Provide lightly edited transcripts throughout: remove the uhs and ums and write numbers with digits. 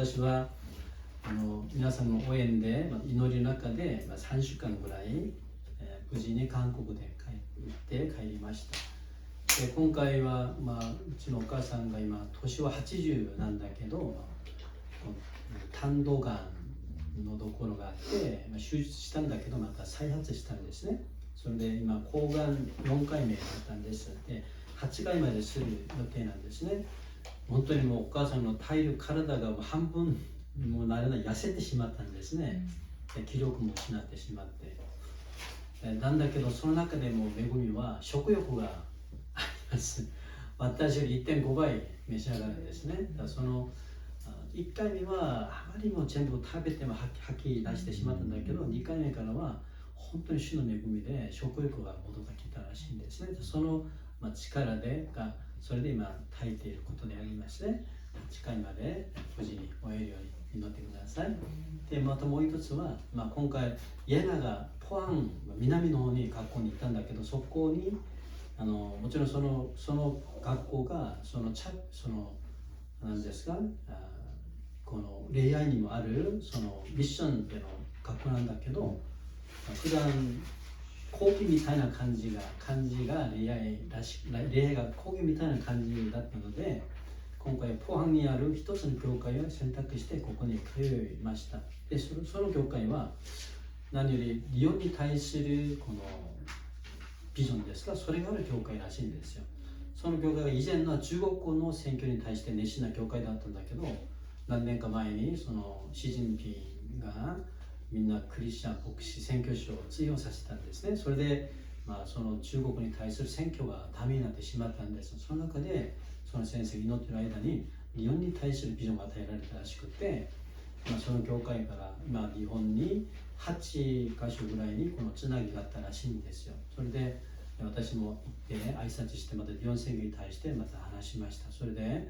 私は皆さんの応援で、祈りの中で、3週間ぐらい、無事に韓国で帰りました。で今回は、うちのお母さんが今年は80なんだけど、胆道がんのところがあって、手術したんだけどまた再発したんですね。それで今抗がん4回目だったんです。で8回までする予定なんですね。本当にもうお母さんの体がもう半分もなれない痩せてしまったんですね。で気力も失ってしまって、なんだけどその中でも恵みは食欲があります。私より 1.5 倍召し上がるんですね。だからその1回目はあまりにも全部食べても吐き出してしまったんだけど、2回目からは本当に主の恵みで食欲が戻ってきたらしいんですね。その力でそれで今耐えていることでありますね。8回まで無事に終えるように祈ってください。でまたもう一つは、今回家長がポアン南の方に学校に行ったんだけど、そこにもちろんその学校が何ですか、この恋愛にもあるそのミッションでの学校なんだけど、普段講義みたいな感じが恋愛が講義みたいな感じだったので、今回ポハンにある一つの教会を選択してここに通いました。でその教会は何より日本に対するこのビジョンですが、それがある教会らしいんですよ。その教会が以前の中国語の選挙に対して熱心な教会だったんだけど、何年か前にそのシー・ジンピンがみんなクリスチャン牧師宣教師を追放させたんですね。それで、その中国に対する選挙がダメになってしまったんです。その中でその先生が祈っている間に日本に対するビジョンが与えられたらしくて、その教会から今日本に8箇所ぐらいにこのつなぎがあったらしいんですよ。それで私も行って挨拶して、また日本宣言に対してまた話しました。それで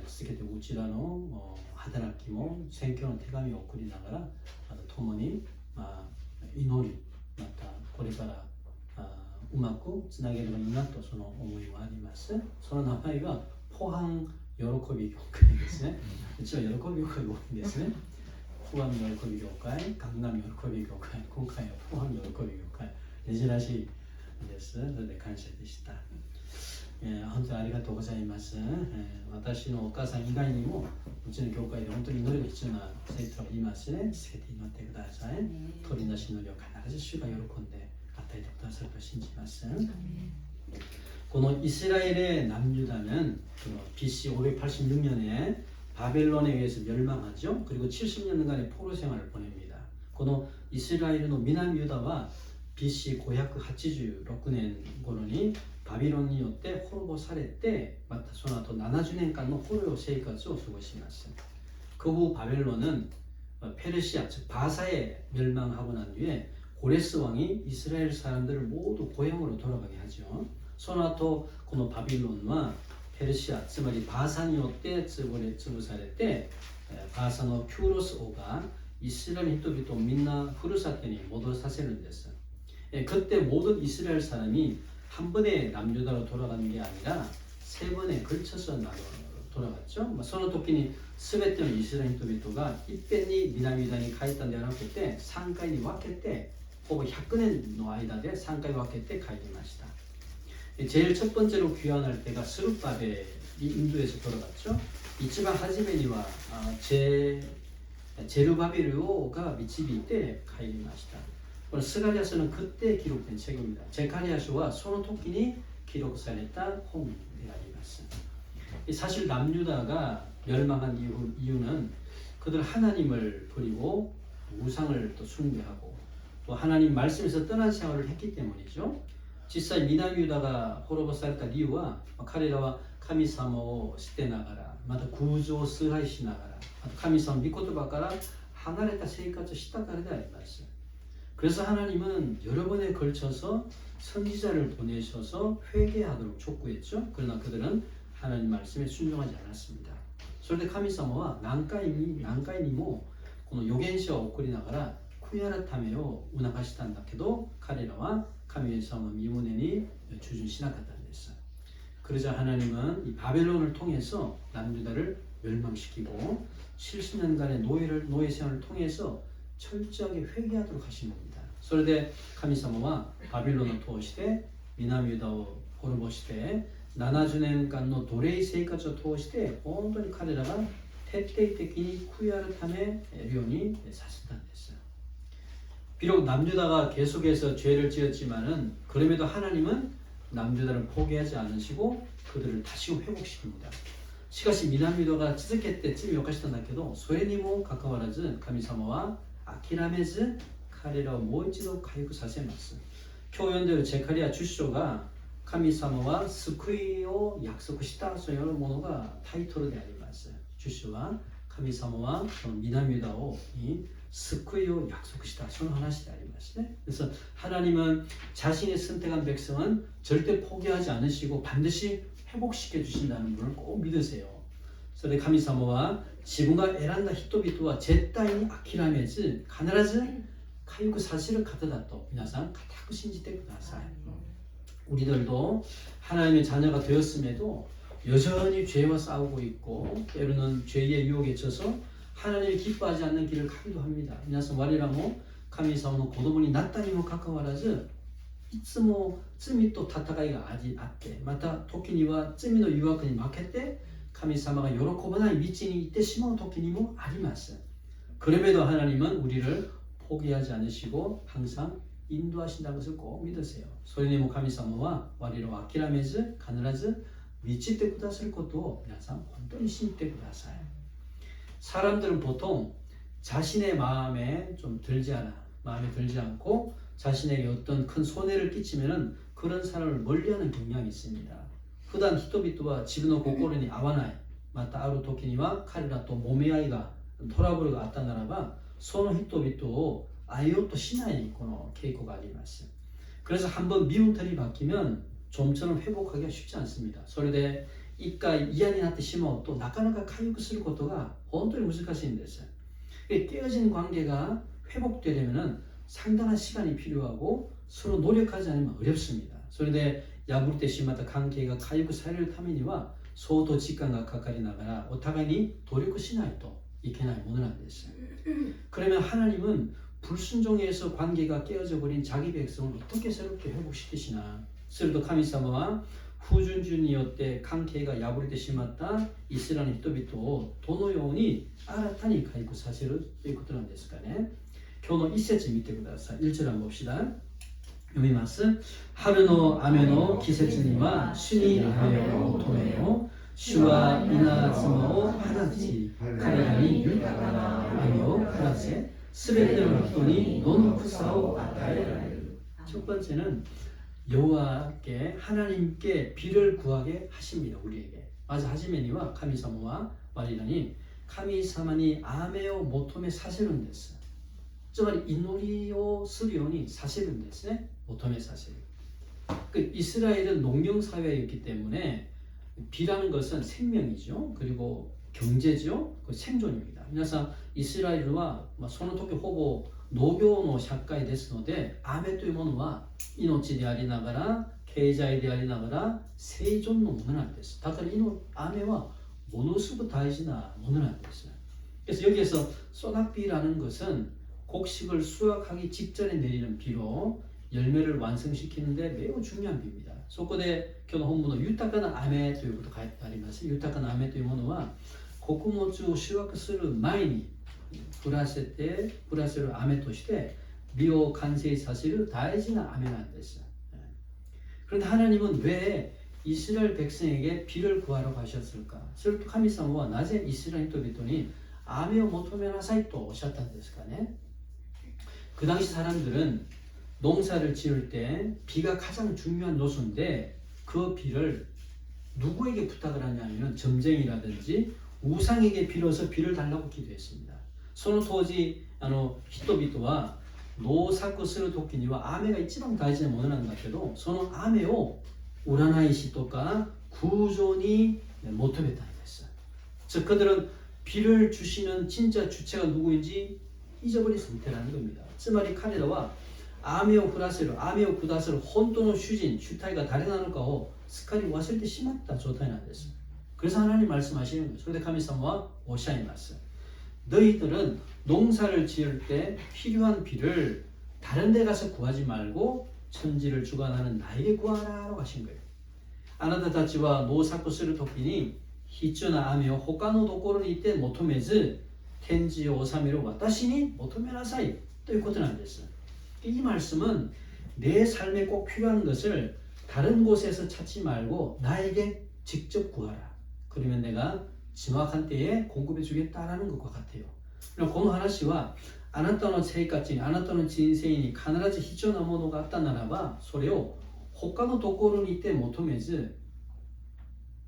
続けてうちらの働きも宣教の手紙を送りながらまた共に祈り、またこれからうまくつなげればいいなとその思いはあります。その名前がポハン喜び業会ですね。うちは喜び業会が多いんですね。ポハン喜び業会、ガンナム喜び業会、今回はポハン喜び業会、珍しいです。それで感謝でした。本当にありがとうございます。私のお母さん以外にもうちの教会で本当に祈りが必要な生徒がいますね。つけて祈ってください。取り出し祈りを必ず主が喜んで与えてくださると信じます。この이스라엘의 남유다는 BC 586년에 바벨론에 의해서 멸망하죠. 그리고 70년간의 포로 생활을 보냅니다. この 이스라엘의 남유다와 BC 586年頃にバビロンによって滅ぼされて、またその後70年間の捕虜生活を過ごします。그 후 바벨론은 페르시아 즉 바사에 멸망하고 난 뒤에 고레스 왕이 이스라엘 사람들을 모두 고향으로 돌아가게 하죠. その後このバビロンはペルシアつまりバーサによって潰されて、バーサのキューロス王がイスラエル人々をみんなふるさとに戻させるんです。그때 모든 이스라엘 사람이 한 번에 남유다로 돌아가는 게 아니라 세 번에 걸쳐서 돌아갔죠. その時に全てのイスラエル人々がいっぺんに南ユダに帰ったんではなくて3回に分けてほぼ100年の間で3回分けて帰りました。 제일 첫 번째로 귀환할 때가 스룹바벨이 인도에서 돌아갔죠. 이치반 하지메니와 제르바벨료가 미치비 때 가입니다. 스가리아서는 그때 기록된 책입니다. 제카리아서와 소노토키니 기록された 本であります. 사실 남유다가 멸망한 이유는 그들 하나님을 버리고 우상을 또 숭배하고 또 하나님 말씀에서 떠난 생활을 했기 때문이죠. 実際南ユダが滅ぼされた理由は、彼らは神様を捨てながら、また偶像を崇拝しながら、神様の御言葉から離れた生活をしたからであります。 그래서 하나님은 여러 번에 걸쳐서 선지자를 보내셔서 회개하도록 촉구했죠. 그러나 그들은 하나님 말씀에 순종하지 않았습니다. それで神様は何回にもこの預言者を送りながら悔い改めを促したんだけど、彼らは神様미문에니 주준시なかったんです. 그러자 하나님은 이 바벨론을 통해서 남유다를 멸망시키고 70년간의 노예 생활을 통해서 철저하게 회개하도록 하신 겁니다. それで神様はバビロンを通して南ユダを滅ぼして70年間の奴隷生活を通して本当に彼らが徹底的に悔い改めるようにさせたんです。 비록 남유다가 계속해서 죄를 지었지만은 그럼에도 하나님은 남유다를 포기하지 않으시고 그들을 다시금 회복시킵니다. しかし南ユダが続けて罪を犯したんだけどそれにもかかわらず神様は諦めず彼らをもう一度回復させます。今日読んでいるゼカリア10章が神様は救いを約束したというものがタイトルであります。10章は神様はこの南ユダに救いを約束したその話でありますね。그래서 하나님은 자신의 선택한 백성은 절대 포기하지 않으시고 반드시 회복시켜 주신다는 분을 꼭 믿으세요. 그래서神様は自分が選んだ人々は絶対に諦めず必ず回復させる方だと皆さん固く信じてください。 우리들도 하나님의 자녀가 되었음에도 여전히 죄와 싸우고 있고 때로는 죄의 유혹에 져서 하나님이 기뻐하지 않는 길을 가기도 합니다. 皆さん我らも神様の子供になったにもかかわらずいつも罪と戦いがあってまた時には罪の誘惑に負けて神様が喜ばない道に行ってしまう時にもあります。 그럼에도 하나님은 우리를 포기하지 않으시고 항상 인도하신다는 것을 꼭 믿으세요. それにも神様は我らを諦めず必ず導いてくださることを皆さん本当に信じてください。 사람들은 보통 자신의 마음에 들지 않고 자신에게 어떤 큰 손해를 끼치면은 그런 사람을 멀리하는 경향이 있습니다. 普段人々は自分の心に合わないまたある時には彼らと揉め合いがトラブルがあったならばその人々を会えようとしないこの傾向があります。 그래서 한번 미운 털이 박히면 좀처럼 회복하기가 쉽지 않습니다. それで一回嫌になってしまうとなかなか回復することが本当に難しいんです。 깨어진 관계가 회복되려면 상당한 시간이 필요하고 서로 노력하지 않으면 어렵습니다. それで破ってしまった関係が回復されるためには相当時間がかかりながらお互いに努力しないといけないものなんです。 그러면 하나님은 불순종에서 관계가 깨어져 버린 자기 백성을 어떻게 새롭게 회복시키시나? すると神様は不順順によって関係が破れてしまったイスラエルの人々をどのように新たに回復させるということなんですかね。今日の一節見てください。 1절 한번 봅시다. 読みます。春の雨の季節には主に雨を求めよ。主は稲妻を放ち彼らに豊かな雨を降らせすべての人に野の草を与えられる。 첫 번째는 여호와께 하나님께 비를 구하게 하십니다. 우리에게. 맞아 하지메니와 카미사모와 와리라니 카미사마니 아메오 모토메 사세는 데스. つまり祈りをするようにさせるんですね。求めさせる。이스라엘은 농경 사회였기 때문에 비라는 것은 생명이죠. 그리고 경제죠. 그 생존입니다. 그래서 이스라엘은 その時ほぼ農業の社会ですので、雨というものは命でありながら、経済でありながら生存のものなんです。だから雨はものすごく大事なものなんです。 그래서 여기에서 소낙비라는 것은 곡식을 수확하기 직전에 내리는 비로 열매를 완성시키는데 매우 중요한 비입니다. そこで今日の本文の豊かな雨ということが書いてあります。豊かな雨というものは穀物を収穫する前に降らせる雨として美を完成させる大事な雨なんです。 그런데 하나님은 왜 이스라엘 백성에게 비를 구하라고 하셨을까? それと神様はなぜイスラエル人々に雨を求めなさいとおっしゃったんですかね? 그 당시 사람들은 농사를 지을 때 비가 가장 중요한 요소인데 그 비를 누구에게 부탁을 하냐면 점쟁이라든지 우상에게 빌어서 비를 달라고 기도했습니다. その当時人々は農作する時には雨が一番大事なものなんだけどその雨を占い師とか宮城に求めたんです。 즉 그들은 비를 주시는 진짜 주체가 누구인지 잊어버린 상태라는 겁니다. つまり彼らは雨を降らせる雨を下せる本当の主人主体が誰なのかをすっかり忘れてしまった状態なんです。 그래서 하나님 말씀하시는 거죠. 그런데 가미사마와 오샤이마스. 너희들은 농사를 지을 때 필요한 비를 다른 데 가서 구하지 말고 천지를 주관하는 나에게 구하라라고 하신 거예요. 아나타 타치와 노사쿠 스를 토끼니 히츠나 아메오 호카노 도코로니 이때 모토메즈 텐지 오사미로 와타시니 모토메나사이 또いうことなんです. 이 말씀은 내 삶에 꼭 필요한 것을 다른 곳에서 찾지 말고 나에게 직접 구하라. 그러면 내가 정확한 때에 공급해 주겠다라는 것과 같아요. 그럼この話はあなたの生活にあなたの人生に必ず必要なものがあったならばそれを他のところにいて求めず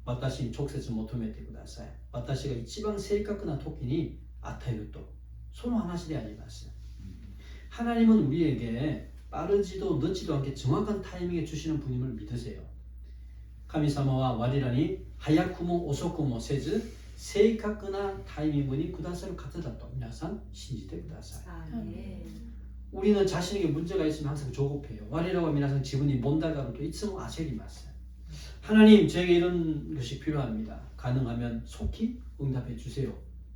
私に直接求めてください。私が一番正確な時に与えるとその話であります. 하나님은 우리에게 빠르지도 늦지도 않게 정확한 타이밍에 주시는 분임을 믿으세요. 카미사마와 와리라니 하야쿠모 오소쿠모 세즈 正確なタイミングにくださる方だと皆さん信じてください. 우리는 자신에게 문제가 있으면 항상 조급해요. 와리라고皆さん 지분이 몬다가로도 있으면 아셀이마스. 하나님 제게 이런 것이 필요합니다. 가능하면 속히 응답해 주세요.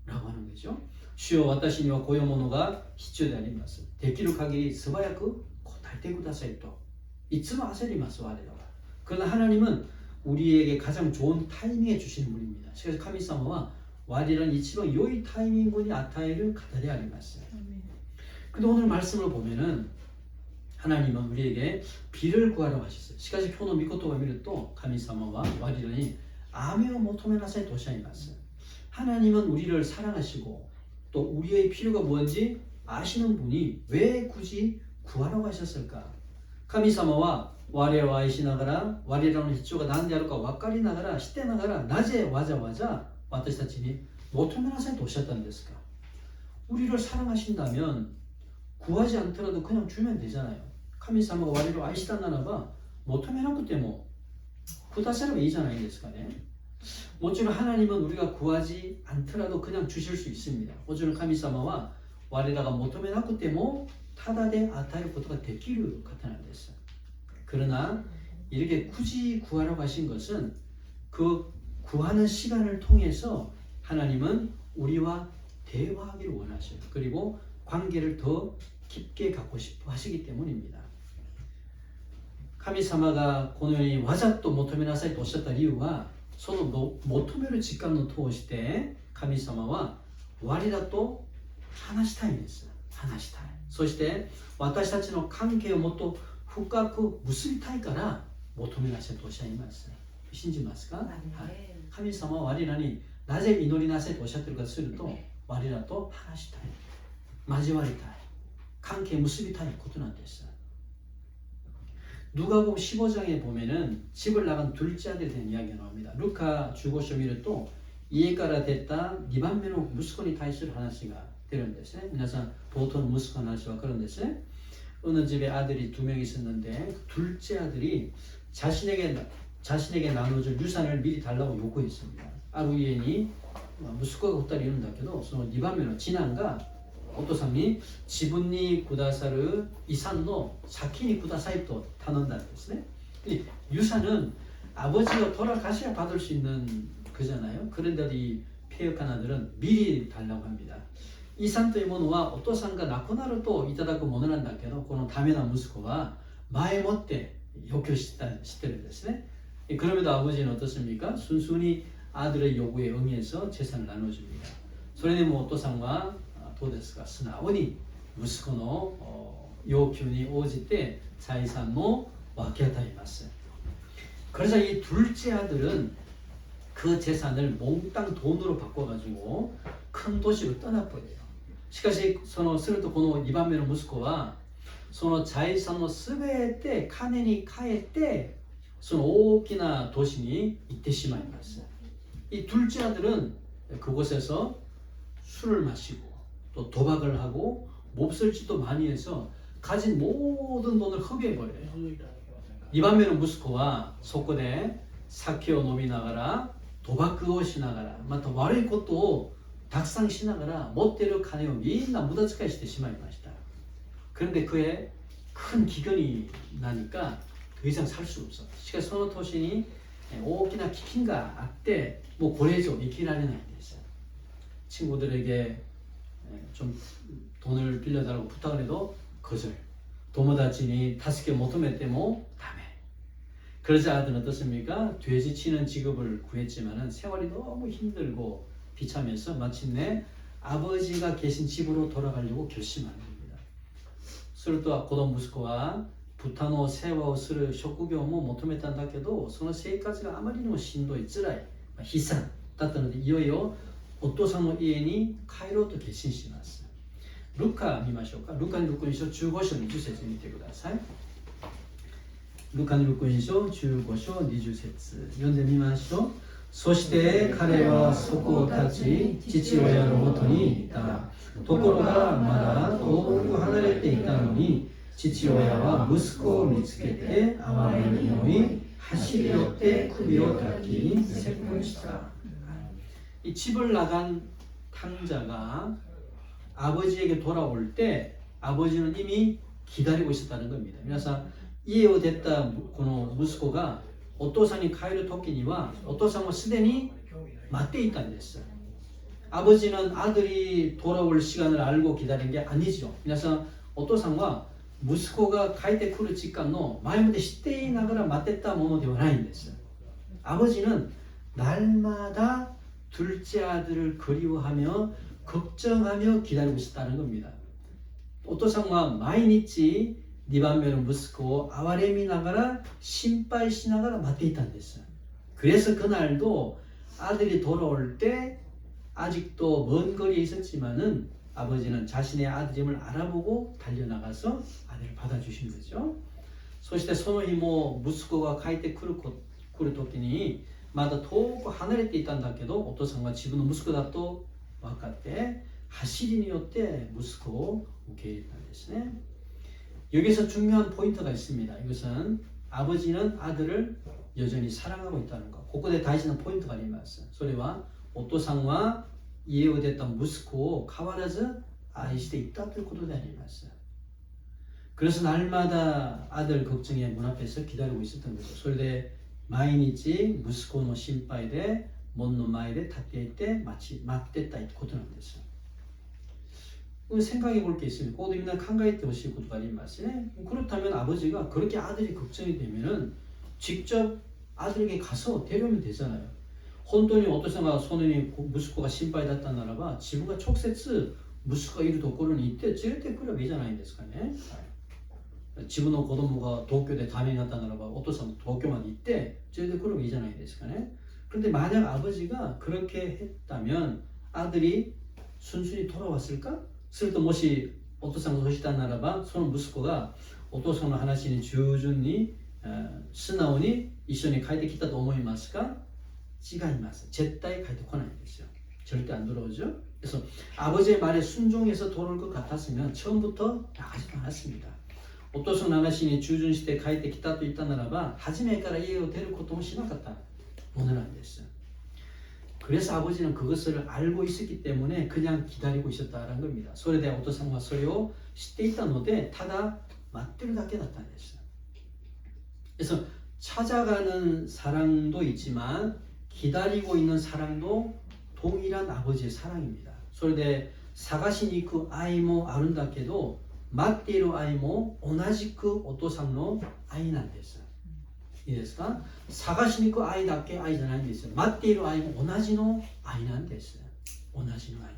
라고 하는 거죠. 주여 와타시니와 고요모노가 히츠요데 아리마스. できる限り素早く答えてくださいと. いつも焦ります 와리라가. 그러나 하나님은 우리에게 가장 좋은 타이밍에 주시는 분입니다. 그래서 카미사마와 와리라는 이치방 요이 타이밍군이 아타이를 가다리 아리마스. 근데 오늘 말씀을 보면은 하나님은 우리에게 비를 구하라고 하셨어요. 시카시 표노 미코토가 미를 또 카미사마와 와리라니 아메오 모토메나사이 도시아이마스. 하나님은 우리를 사랑하시고 또 우리의 필요가 뭔지 아시는 분이 왜 굳이 구하라고 하셨을까? 카미사마와我らを愛しながら我らの必要が何であるか分かりながら知ってながらなぜわざわざ私たちに求めなさいとおっしゃったんですか? 우리를 사랑하신다면 구하지 않더라도 그냥 주면 되잖아요. 카미사마가 와리를 아이시다나라바求めなくてもくださればいいじゃないですかね. 모쪼록 하나님은 우리가 구하지 않더라도 그냥 주실 수 있습니다. 모쪼록 카미사마와 와리라가 求めなくてもただで与えることができる方なんです. 그러나 이렇게 굳이 구하라고 하신 것은 그 구하는 시간을 통해서 하나님은 우리와 대화하기를 원하셔요. 그리고 관계를 더 깊게 갖고 싶어 하시기 때문입니다. 카미사마가このようにわざと求めなさいとおっしゃった理由はその求める時間を通して神様は我らと話したいんです。話したい。そして私たちの関係をもっと深く結びたいから求めなさいとおっしゃいます。信じますか？はい。神様は我らになぜ祈りなさいとおっしゃっているかとすると我らと話したい。交わりたい。関係を結びたいことなんです。누가복음 15장에 보면은 집을 나간 둘째 아들에 대한 이야기가 나옵니다. 루카 15章見ると家から出た2番目の息子に対する話が出るんですね. 皆さん冒頭の息子の話わかるんですね. 어느 집에 아들이 2명 있었는데 둘째 아들이 자신에게 나눠줄 유산을 미리 달라고 요구했습니다. 아루이엔이息子が2人いるんだけどその2番目の次男がお父さんに自分にくださる遺産の先にくださいと頼んだんですね. 유산은 아버지가 돌아가셔야 받을 수 있는 거잖아요. 그런데도 이 폐역한 아들은 미리 달라고 합니다. 遺産というものはお父さんが亡くなるといただくものなんだけどこのダメな息子は前もって要求してるんですね. 그럼에도 아버지는 어떻습니까? 순순히 아들의 요구에 응해서 재산을 나눠줍니다. それでもお父さんはどうですか? 素直に息子の要求に応じて財産を分け与えます. 그래서 이 둘째 아들은 그 재산을 몽땅 돈으로 바꿔가지고 큰 도시로 떠나버려요. しかしするとこの2番目の息子はその財産をすべて金に変えてその大きな都市に行ってしまいます. 이 둘째 아들은 그곳에서 술을 마시고 또 도박을 하고 몹쓸 짓도 많이 해서 가진 모든 돈을 허비해버려요. 2番目の息子はそこで酒を飲みながら賭博をしながらまた悪いことをたくさんしながら持っている金をみんな無駄遣いしてしまいました. 그런데 그의 큰 기근이 나니까 더 이상 살 수 없어. しかしその年に大きな 기킨가 아때 뭐 고래죠 이키라는 아이였어요. 친구들에게 좀 돈을 빌려달라고 부탁을 해도 거절. 도모다치니 助け 求めても 다메. 그러자 아들은 어떻습니까? 돼지 치는 직업을 구했지만은 생활이 너무 힘들고 비참해서 마침내 아버지가 계신 집으로 돌아가려고 결심하는 겁니다. すると子供息子は豚の世話をする職業も求めたんだけど、その生活があまりにもしんどい、辛い、悲惨だったので、いよいよお父さんの家に帰ろうと決心します。ルカ見ましょうか。ルカの福音書15章20節見てください。ルカの福音書15章20節読んでみましょう。そして彼はそこを立ち、父親のもとに行った。ところがまだ遠く離れていたのに、父親は息子を見つけて哀れみ思い、走り寄って首を叩き説問した。이 집을 나간 탕자가 아버지에게 돌아올 때 아버지는 이미 기다리고 있었다는 겁니다. 그래서 이해됐다 무스코가 오토상이 카이로 토끼니와 오토상은 스데니 맞대 있다는 됐어요. 아버지는 아들이 돌아올 시간을 알고 기다린 게 아니죠. 그래서 오토상과 무스코가 카이테 쿠르 직간노 마이무데 시대에 나가라 맞댔다 모노 되와 나인 됐어요. 아버지는 날마다 둘째 아들을 그리워하며 걱정하며 기다리고 있었다는 겁니다. 오토상과 마이니치 니반메는 무스코 아와레미 나가라 심빠이 시나가라 맞대 있다는 됐어요. 그래서 그날도 아들이 돌아올 때 아직도 먼 거리에 있었지만은 아버지는 자신의 아들임을 알아보고 달려나가서 아들을 받아주신 거죠. そしてその日も息子が帰ってくる時にまだ遠く離れていたんだけどお父さんは自分の息子だと分かって走りによって息子を受け入れたんですね。 여기서 중요한 포인트가 있습니다. 이것은 아버지는 아들을 여전히 사랑하고 있다는 것. ここで大事なポイントがあります。それはお父さんは家を出た息子を変わらず愛していったということであります。 그래서 날마다 아들 걱정의 문 앞에서 기다리고 있었던 거죠. それで毎日息子の心配で門の前で立っていて待ってたということなんです。 생각해 볼 게 있습니다. 그것도 일단 考えてほしいことがありますね. 그렇다면 아버지가 그렇게 아들이 걱정이 되면은 직접 아들에게 가서 데려오면 되잖아요. 本当にお父さんがそのように息子が心配だったならば自分が直接息子がいるところに行って連れてくればいいじゃないですかね。自分の子供が東京でダメになったならばお父さんも東京まで行って連れてくればいいじゃないですかね. 그런데 만약 아버지가 그렇게 했다면 아들이 순순히 돌아왔을까? するともしお父さんがそうしたならばその息子がお父さんの話に従順に素直に一緒に帰ってきたと思いますか? 違います. 絶対帰ってこないんですよ. 절대 안 돌아오죠. 그래서 아버지의 말에 순종해서 돌아올 것 같았으면 처음부터 나가지도 않았습니다. お父さんの話に従順して帰ってきたと言ったならば初めから家を出ることもしなかったものなんです. 그래서 아버지는 그것을 알고 있었기 때문에 그냥 기다리고 있었다는 겁니다. それでお父さんはそれを知っていたのでただ待ってるだけだったんです. 그래서 찾아가는 사랑도 있지만 기다리고 있는 사랑도 동일한 아버지의 사랑입니다. それで探しに行く愛もあるんだけど待っている愛も同じくお父さんの愛なんです. いいですか? 探しに行く愛だけ愛じゃないんですよ. 待っている愛も同じの愛なんです. 同じの愛.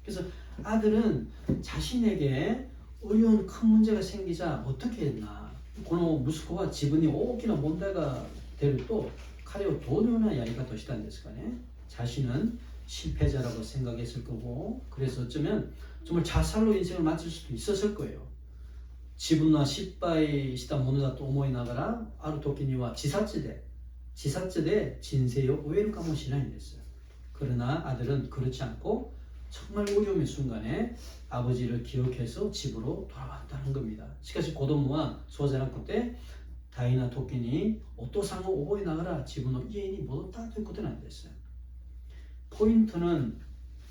그래서 아들은 자신에게 어려운 큰 문제가 생기자 어떻게 했나? この息子は自分に大きな問題が出ると彼はどのようなやり方をしたんですかね? 자신은 실패자라고 생각했을 거고 그래서 어쩌면 정말 자살로 인생을 마칠 수도 있었을 거예요. 自分は失敗したものだと思いながらある時には自殺で人生を終えるかもしれないんです. 그러나 아들은 그렇지 않고 정말 어려움의 순간에 아버지를 기억해서 집으로 돌아왔다는 겁니다. しかし子供はそうじゃなくて大変な時にお父さんを覚えながら自分の家に戻ったということなんです. 포인트는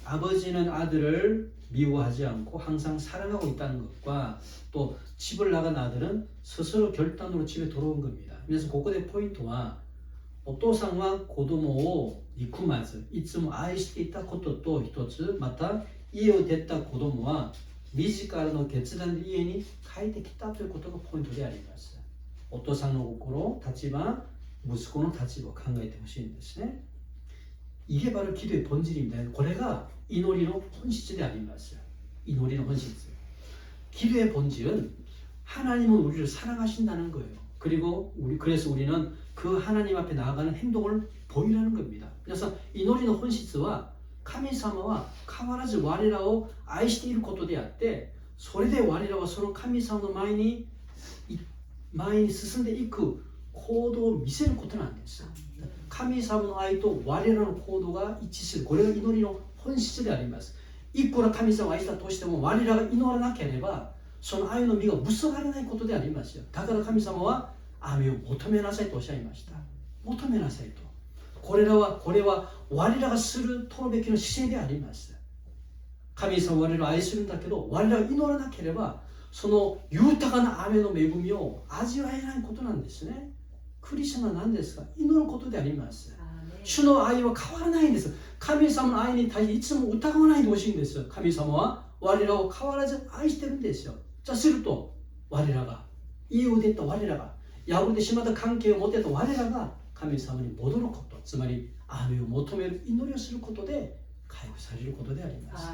아버지는 아들을 미워하지 않고 항상 사랑하고 있다는 것과 또 집을 나간 아들은 스스로 결단으로 집에 돌아온 겁니다. 그래서 그것의 포인트와 お父さんは子供を憎まずいつも愛していたことと一つ、また家を出た子供は自らの決断で家に帰ってきたということがポイントであります。お父さんの心、立場、息子の立場を考えてほしいんですね。이게 바로 기도의 본질입니다. これが祈りの本質であります。祈りの本質. 기도의 본질은 하나님은 우리를 사랑하신다는 거예요. 그리고 그래서 우리는 그 하나님 앞에 나아가는 행동을 보이라는 겁니다. 그래서祈りの本質は神様は変わらず我らを愛していることであって、それで我らはその神様の前に進んでいく行動を見せることなんです。神様の愛と我らの行動が一致する。これが祈りの本質であります。いくら神様を愛したとしても我らが祈らなければその愛の実が結ばれないことでありますよ。だから神様は雨を求めなさいとおっしゃいました。求めなさいと。これは我らがするべきの姿勢であります。神様は我らを愛するんだけど、我らが祈らなければその豊かな雨の恵みを味わえないことなんですね。クリスチャンは何ですか？祈ることであります。主の愛は変わらないんです。神様の愛に対していつも疑わないでほしいんです。神様は我らを変わらず愛してるんですよ。じゃあすると我らが家を出た我らが破れてしまった関係を持ってた我らが神様に戻ること、つまり雨を求める祈りをすることで回復されることであります。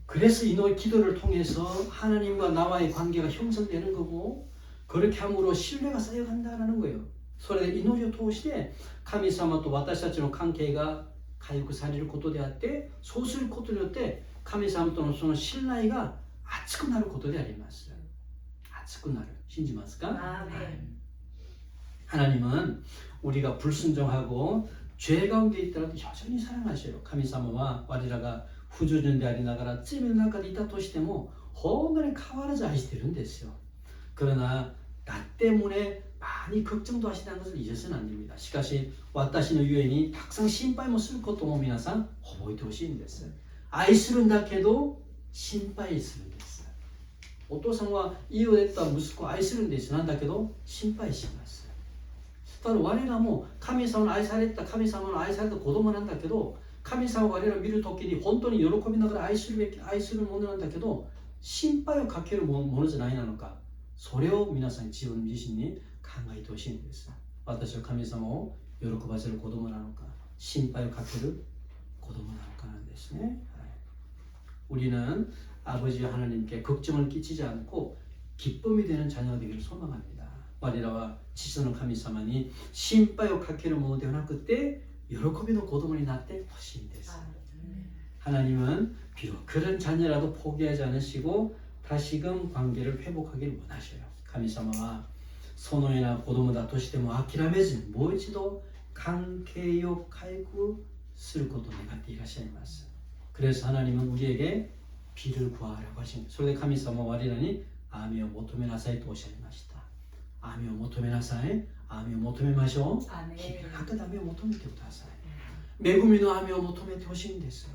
그래서 기도를 통해서 하나님과 나와의 관계가 형성되는 거고, 그렇게 함으로 신뢰가 쌓여간다는 거예요. それで祈りを通して神様と私たちの関係が回復されることであって、そうすることによって神様とのその信頼が厚くなることであります。厚くなる。信じますか？ 하나님은 우리가 불순종하고 죄 가운데 있더라도 여전히 사랑하셔요. 神様は我らが不従順でありながら罪の中にいたとしても本当に変わらず愛してるんですよ。 그러나 나 때문에 많이 걱정도 하시다는 것을 잊어서는 안 됩니다. しかし私のゆえにたくさん心配もすることも皆さん覚えてほしいんです。愛するんだけど心配するんです。お父さんは家を出た息子を愛するんです。なんだけど心配します。だから我らも神様の愛された子供なんだけど、神様が我らを見るときに本当に喜びながら愛するものなんだけど、心配をかけるものじゃないなのか、それを皆さん自分自身に考えてほしいんです。私は神様を喜ばせる子供なのか、心配をかける子供なのかなんですね。우리는 아버지 하나님께 걱정을 끼치지 않고 기쁨이 되는 자녀가 되기를 소망합니다. 我らは父の神様に心配をかけるものではなくて喜びの子供になってほしいんです。 하나님은 비록 그런 자녀라도 포기하지 않으시고 다시금 관계를 회복하기를 원하셔요. 神様はそのような子供だとしても諦めずにもう一度関係を回復することを願っていらっしゃいます。 그래서 하나님은 우리에게 비를 구하라고 하십니다. それで神様は我らに雨を求めなさいとおっしゃいました。雨を求めなさい。雨を求めましょう。日々かけて雨を求めてください。恵みの雨を求めてほしいんです。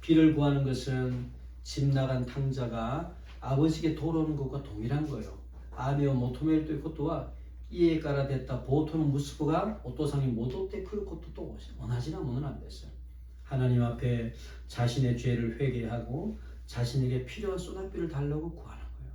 비를 구하는 것은 집 나간 탕자가 아버지에게 돌아오는 것과 동일한 거예요. 雨を求めるということは家から出たボートの息子がお父さんに戻ってくることと同じなものなんです。 하나님 앞에 자신의 죄를 회개하고 자신에게 필요한 소낙비를 달라고 구하는 거예요.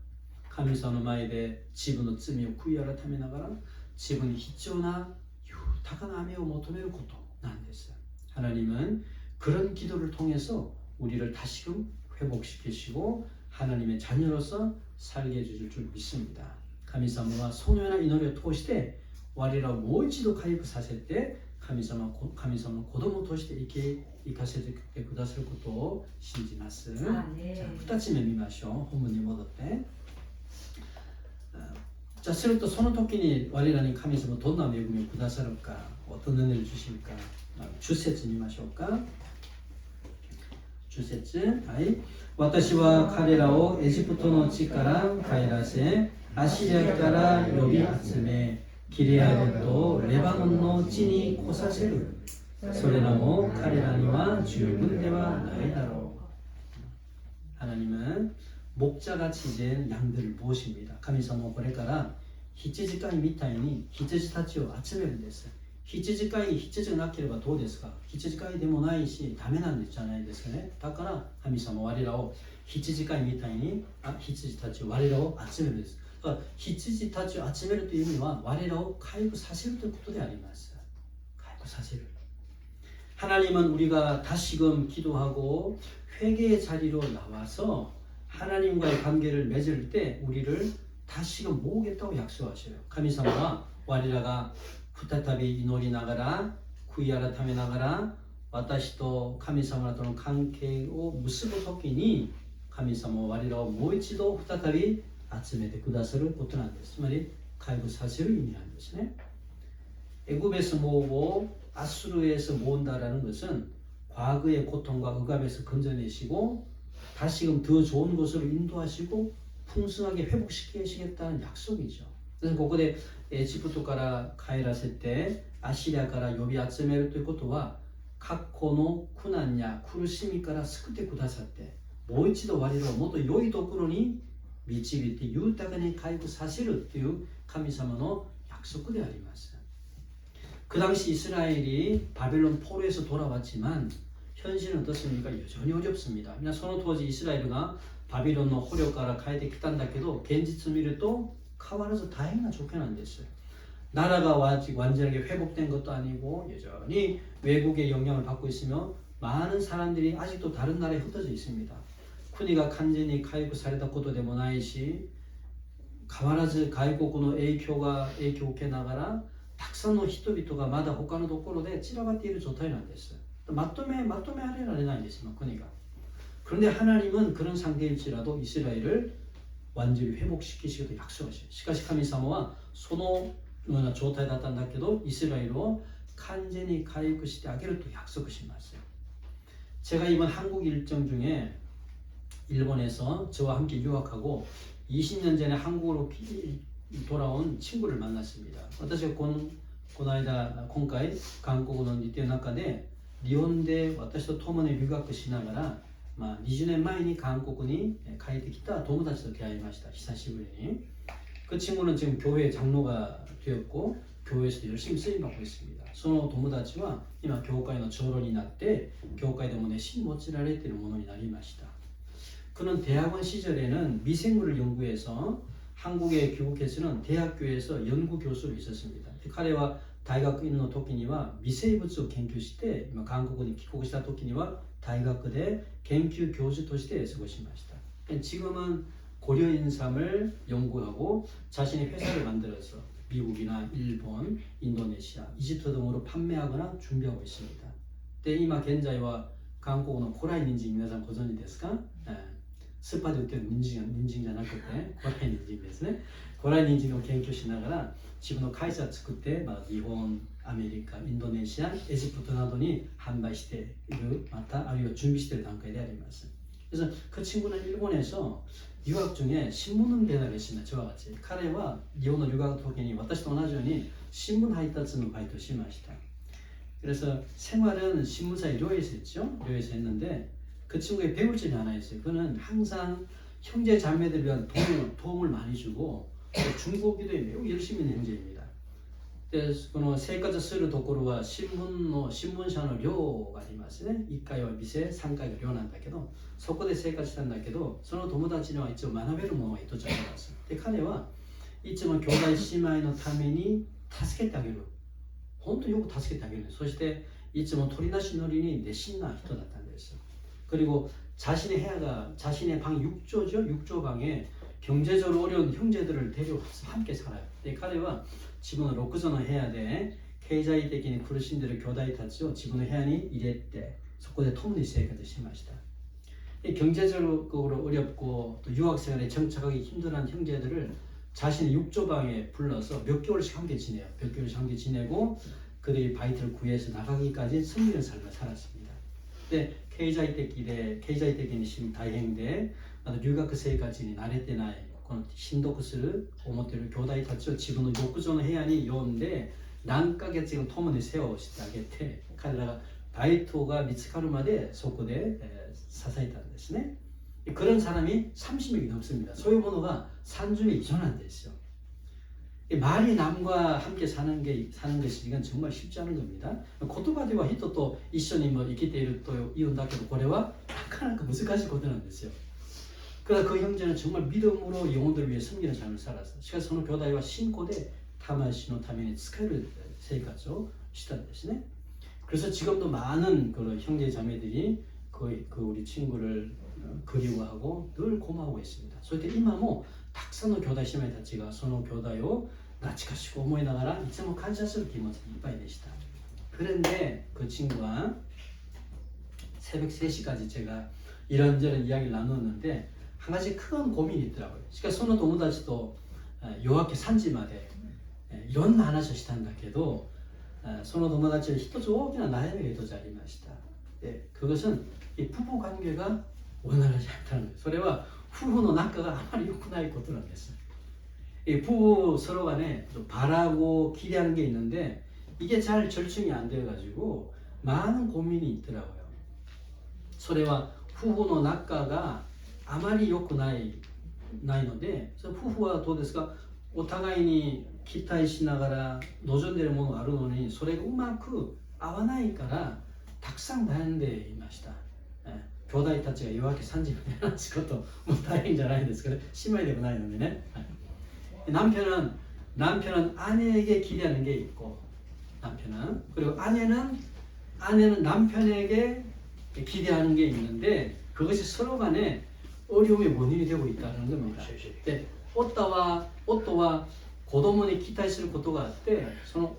神様の前で自分の罪を悔い改めながら自分に必要な豊かな雨を求めることなんです。 하나님은 그런 기도를 통해서 우리를 다시금 회복시키시고 하나님의 자녀로서 살게 해주실 줄 믿습니다. 神様はそのような祈りを通して我らをもう一度回復させて神様の子供として生かせてくださることを信じます。じゃあ2つ目見ましょう。本文に戻って。じゃあするとその時に我らに神様どんな恵みをくださるか、어떤 은혜를 주실까. 10節見ましょうか。10節、はい。私は彼らをエジプトの地から帰らせ、アシリアから呼び集め、キレアデとレバノンの地に来させる。それらも彼らには十分ではないだろう。 하나님은 목자같이 된 양들을 모십니다. 神様はこれから羊飼いみたいに羊たちを集めるんです。羊飼いに羊がなければどうですか。羊飼いでもないしダメなんじゃないですかね。だから神様は我らを羊飼いみたいに羊たちを我らを集めるんです。だから羊たちを集めるという意味は我らを回復させるということであります。回復させる. 하나님은 우리가 다시금 기도하고 회개의 자리로 나와서 하나님과의 관계를 맺을 때 우리를 다시금 모으겠다고 약속하셔요. 神様は我らが再び祈りながら悔い改めながら私と神様との関係を結ぶときに神様は我らをもう一度再び集めてくださることなんです。つまり回復させる意味なんですね。애굽에서 모으고 아수르에서 모은다라는 것은 과거의 고통과 억압에서 건져내시고 다시금 더 좋은 곳으로 인도하시고 풍성하게 회복시키시겠다는 약속이죠. 그래서ここでエジプトから帰らせてアシリアから呼び集めるということは過去の苦難や苦しみから救ってくださってもう一度我らをもっと良いところに導いて豊かに回復させるという神様の約束であります。그 당시 이스라엘이 바벨론 포로에서 돌아왔지만 현실은 어떻습니까? 여전히 어렵습니다. 그냥その当時 이스라엘가 바빌론の捕虜から帰ってきたんだけど現実見ると変わらず大変な状況なんです. 나라가 아직 완전하게 회복된 것도 아니고 여전히 외국의 영향을 받고 있으며 많은 사람들이 아직도 다른 나라에 흩어져 있습니다. 국가 완전히回復されたことでもないし変わらず外国の影響を受けながらたくさんの人々がまだ他のところで散らばっている状態なんです.まとめられないんですよ, 국가. 그런데 하나님은 그런 상태일지라도 이스라엘을 완전히 회복시키시기도 약속하셔요. しかし神様はそのような状態だったんだけどイスラエルを完全に回復してあげると約束します. 제가 이번 한국 일정 중에 일본에서 저와 함께 유학하고 20년 전에 한국으로 돌아온 친구를 만났습니다. 私はこの間今回韓国の日程の中で日本で私と共に留学しながら20年前に韓国に帰ってきた友達と出会いました. 久しぶりに. 그 친구는 지금 교회 장로가 되었고 교회에서 열심히 쓰임 받고 있습니다. その友達は今教会の長老になって教会でも熱心に用いられているものになりました. 그는 대학원 시절에는 미생물을 연구해서 한국에 귀국해서는 대학교에서 연구 교수로 있었습니다.彼は 大学院の時には微生物を研究して韓国に帰国した時には大学で研究教授として過ごしました. 지금은 고려인삼을 연구하고 자신의 회사를 만들어서 미국이나 일본, 인도네시아, 이집트 등으로 판매하거나 준비하고 있습니다. で今現在は韓国の古来人参皆さんご存知ですか？スーパーで売ってる人参じゃなくて古来人参ですね。古来人参を研究しながら自分の会社を作って、日本、アメリカ、インドネシア、エジプトなどに販売している、またあるいは準備している段階であります. 그래서 그 친구는 일본에서 유학 중에 신문을 배달했습니다. 저와 같이. 彼は日本の留学時に私と同じように신문配達のバイトをしました. 그래서 생활은 신문사에 료에서 했죠. 료에서 했는데 그 친구의 배울 점이 하나 있어요. 그는 항상 형제 자매들을 위한 도움을 많이 주고 중고 기도에 매우 열심히 있는 형제입니다. でこの生活するところは新聞社の寮がありますね。1階は店、3階が寮なんだけど、そこで生活したんだけど、その友達には一応学べるものが一つあります。で、彼はいつも兄弟姉妹のために助けてあげる。本当によく助けてあげる。そしていつも鳥なし乗りに熱心な人だったんです。 그리고 자신의 방 6조죠. 6조 방에 경제적으로 어려운 형제들을 데려와서 함께 살아요. で、彼は自分の6座の部屋で経済的に苦しんでいる兄弟たちを自分の部屋に入れてそこで共に生活しました. 경제적으로 어렵고 또 유학생활에 정착하기 힘들어하는 형제들을 자신의 6조 방에 불러서 몇 개월씩 함께 지내요. 몇 개월씩 함께 지내고 그들이 바이트를 구해서 나가기까지 승리는 삶을 살았습니다. で、経済的に大変でまだ留学生活に慣れてないこのしんどくする思っている兄弟たちを自分の6畳の部屋に呼んで何ヶ月も共に世話をしてあげて彼らがバイトが見つかるまでそこで支えたんですね. 그런 사람이 30명이 넘습니다. 소유번호가 30명以上なんですよ. 말이 남과 함께 사는 것이 이건 정말 쉽지 않은 겁니다. 言葉では人と一緒にも生きていると言うんだけど、これはなかなか難しいことなんですよ。 그러나 그 형제는 정말 믿음으로 영혼들을 위해 섬기는 삶을 살았어요. しかしその兄弟は信仰で魂のために使える生活をしたんですね. 그래서 지금도 많은 그 형제 자매들이 그 우리 친구를 그리워하고 늘 고마워하고 있습니다. それで今もたくさんの兄弟姉妹たちがその兄弟を懐かしく思いながらいつも感謝する気持ちでいっぱいでした. 그런데 그 친구와 새벽 3시까지 제가 이런저런 이야기를 나눴는데 한 가지 큰 고민이 있더라고요. 그러니까その友達と夜明け3時までいろんな話をしたんだけどその友達に一つ大きな悩みが一つありました. 그것은 이 부부 관계가 원활하지 않다는 거예요. それは夫婦の仲があまり良くないことなんです. 이 부부 서로 간에 바라고 기대하는 게 있는데 이게 잘 절충이 안 되어가지고 많은 고민이 있더라고요. それは夫婦の仲があまり良くないので、夫婦はどうですか、お互いに期待しながら望んでいるものがあるのにそれがうまく合わないからたくさん悩んでいました。兄弟たちが夜明け3時まで話すことも大変じゃないんですけど、姉妹でもないのでね。남편은 아내에게 기대하는 게 있고, 남편은 그리고 아내는 남편에게 기대하는 게 있는데 그것이 서로 간에 어려움의 원인이 되고 있다는 겁니다. 夫は子供に期待することがあって、その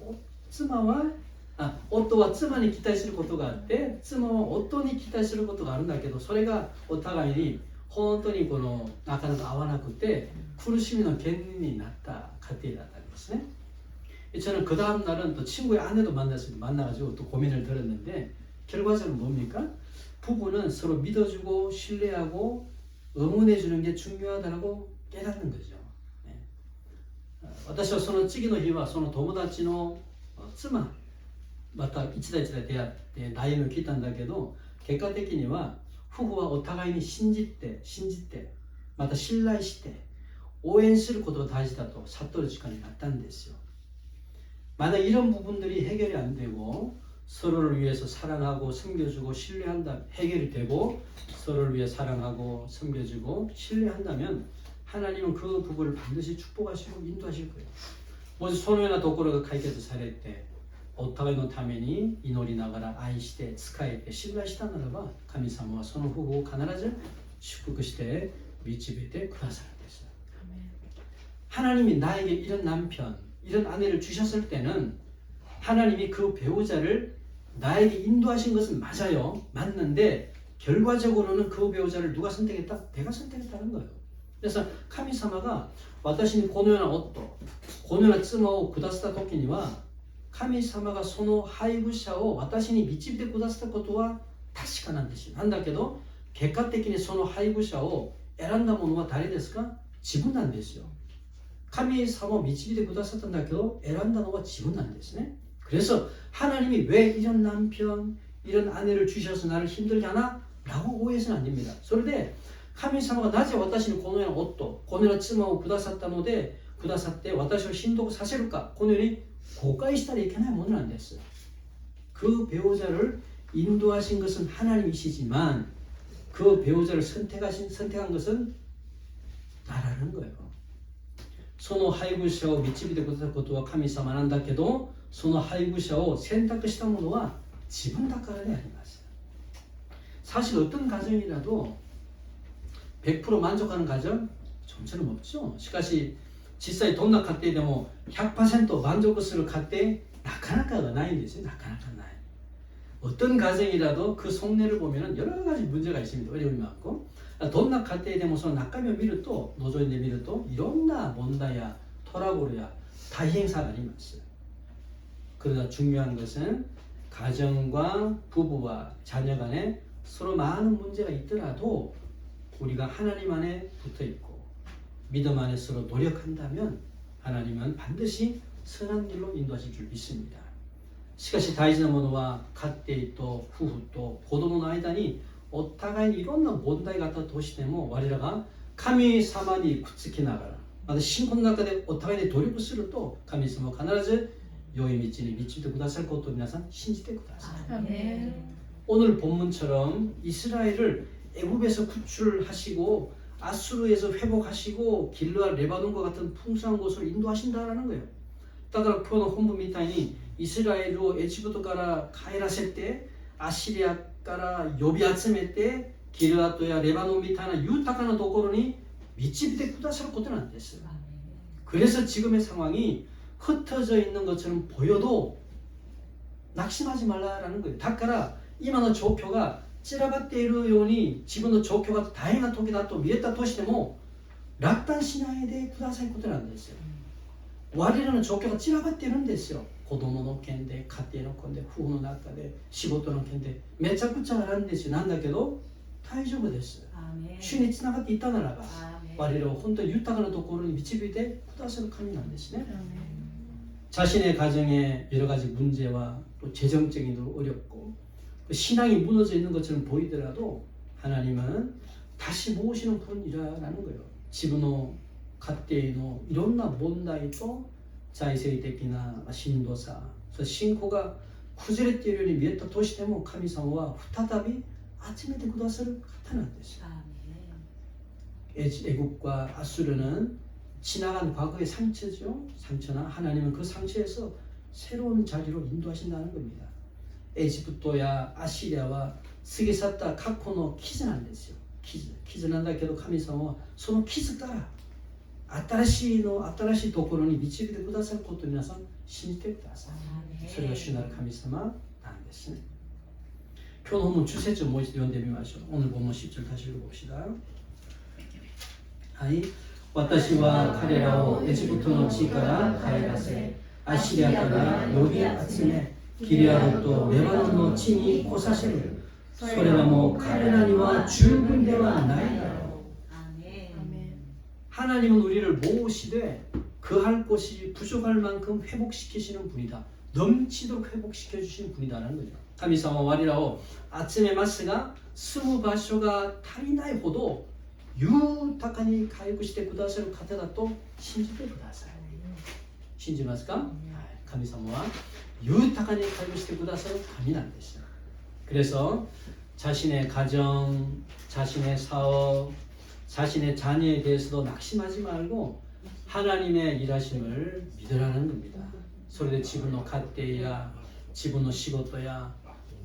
夫は妻に期待することがあって、妻は夫に期待することがあるんだけど、それがお互いに本当になかなか合わなくて苦しみの原因になった家庭だったんですね. 저는 그 다음 날은 또 친구의 아내도 만나가지고 또 고민을 들었는데 결과적으로 뭡니까? 부부는 서로 믿어주고 신뢰하고 응원해주는 게 중요하다고 깨닫는 거죠. 私はその次の日はその友達の妻また一台出会って悩みを聞いたんだけど、結果的には夫婦はお互いに信じてまた信頼して応援することが大事だと悟る時間になったんですよ. 만약 이런 부분들이 해결이 안 되고 서로를 위해서 사랑하고 섬겨주고 신뢰한다 해결이 되고 서로를 위해 사랑하고 섬겨주고 신뢰한다면 하나님은 그 부부를 반드시 축복하시고 인도하실 거예요. もしそのようなところが解決されてお互いのために祈りながら愛して仕えて信頼したならば神様はその夫婦を必ず祝福して導いてくださるんです. 하나님이 나에게 이런 남편, 이런 아내를 주셨을 때는 하나님이 그 배우자를 나에게 인도하신 것은 맞아요. 맞는데 결과적으로는 그 배우자를 누가 선택했다? 내가 선택했다는 거예요. 그래서 神様が私にこのような夫、このような妻をくださった時には神様がその配偶者を私に導いてくださったことは確かなんですよ。なんだけど結果的にその配偶者を選んだものは誰ですか？自分なんですよ。神様を導いてくださったんだけど選んだのは自分なんですね。 그래서 하나님이 왜 이런 남편, 이런 아내를 주셔서 나를 힘들게 하나? 라고 오해해서는 안 됩니다. 그런데 神様がなぜ私にこのような夫、このような妻をくださったので、くださって私を信徳させるか、このように誤解したらいけないものなんです. 그 배우자를 인도하신 것은 하나님이시지만 그 배우자를 선택한 것은 나라는 거예요. その配偶者を導いてくださることは神様なんだけど、その配偶者を選択したものは自分だからであります. 사실 어떤 가정이라도 100% 만족하는 가정 전처럼 없죠. しかし実際どんな家庭でも 100% 만족을する家庭なかなかがないんですよ. なかなかない. 어떤 가정이라도 그 속내를 보면 여러 가지 문제가 있습니다. 어려움이 많고 どんな家庭でもその中身を見ると覗いてみるといろんな問題やトラブルや大変さがあります. 그러나 중요한 것은 가정과 부부와 자녀 간에 서로 많은 문제가 있더라도 우리가 하나님 안에 붙어 있고 믿음 안에 서로 노력한다면 하나님은 반드시 선한 길로 인도하실 줄 믿습니다. しかし大事なものは家庭と夫婦と子供の間にお互いにいろんな問題があったとしても我らが神様にくっつきながらまた信仰の中でお互いに努力すると神様は必ず良い道に導いてくださることを皆さん信じてください。 아멘. 오늘 본문처럼 이스라엘을 애굽에서 구출하시고 아수르에서 회복하시고 길르앗 레바논과 같은 풍성한 곳으로 인도하신다라는 거예요. だから今日の本文みたいにイスラエルをエジプトから帰らせてアシリアから呼び集めてギルアットやレバノンみたいな豊かなところに導いてくださることなんです。 그래서 지금의 상황이 흩어져 있는 것처럼 보여도 낙심하지 말라라는 거예요. だから今の状況が散らばっているように自分の状況が大変な時だと見えたとしても落胆しないでくださいことなんですよ。我らの状況が散らばっているんですよ。子供の件で、家庭の件で、夫婦の中で、仕事の件でめちゃくちゃあるんですよ。なんだけど大丈夫です。主につながっていたならば我らを本当に豊かなところに導いてくださる神なんですね。 자신의 가정에 여러 가지 문제와 또 재정적인 어렵고 신앙이 무너져 있는 것처럼 보이더라도 하나님은 다시 모으시는 분이라는 거예요. 自分の家庭のいろんな問題と財政的なしんどさ、そして信仰が崩れているように見えたとしても神様は再び集めてくださる方なんですよ。 애굽과 아수르는 지나간 과거의 상처죠. 상처나 하나님은 그 상처에서 새로운 자리로 인도하신다는 겁니다. 에지프토야 아시리아와 스게사타 카코노 키즈난 됐어요. 키즈난다けど神様はその傷から新しいところに導いてくださることを皆さん信じてください。それが主なる神様なんですね。今日の本文주세 절もう一度読んでみましょう。 오늘 본문 10절 다시 읽어봅시다. はい。私は彼らをエジプトの地から帰らせ、アシリアから呼び集め、ギリアドとレバノンの地に来させる。それはもう彼らには十分ではないだろう。 하나님은 우리를 모으시되 그할 곳이 부족할 만큼 회복시키시는 분이다. 넘치도록 회복시켜 주시는 분이다라는 거죠. 神様は我らを集めますが住む場所が足りないほど豊かに回復してくださる方だと信じてください。信じますか？神様は豊かに回復してくださる神なんですよ。 그래서 자신의 가정, 자신의 사업, 자신의 자녀에 대해서도 낙심하지 말고 하나님의 일하심을 믿으라는 겁니다. それで自分の家庭や自分の仕事や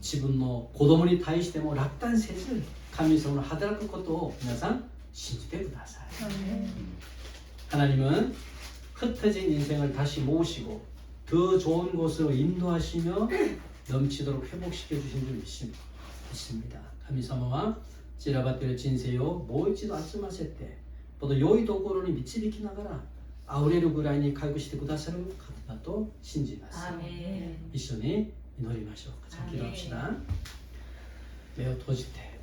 自分の子供に対しても落胆せず神様の働くことを皆さん信じてください。 하나님은 흩어진 인생을 다시 모으시고 더 좋은 곳으로 인도하시며 넘치도록 회복시켜 주신 줄 믿습니다. 神様は散らばっている人生をもう一度集ませてまた良いところに導きながらあふれるぐらいに回復してくださる方だと信じます。一緒に祈りましょう。기도합시다。目を閉じて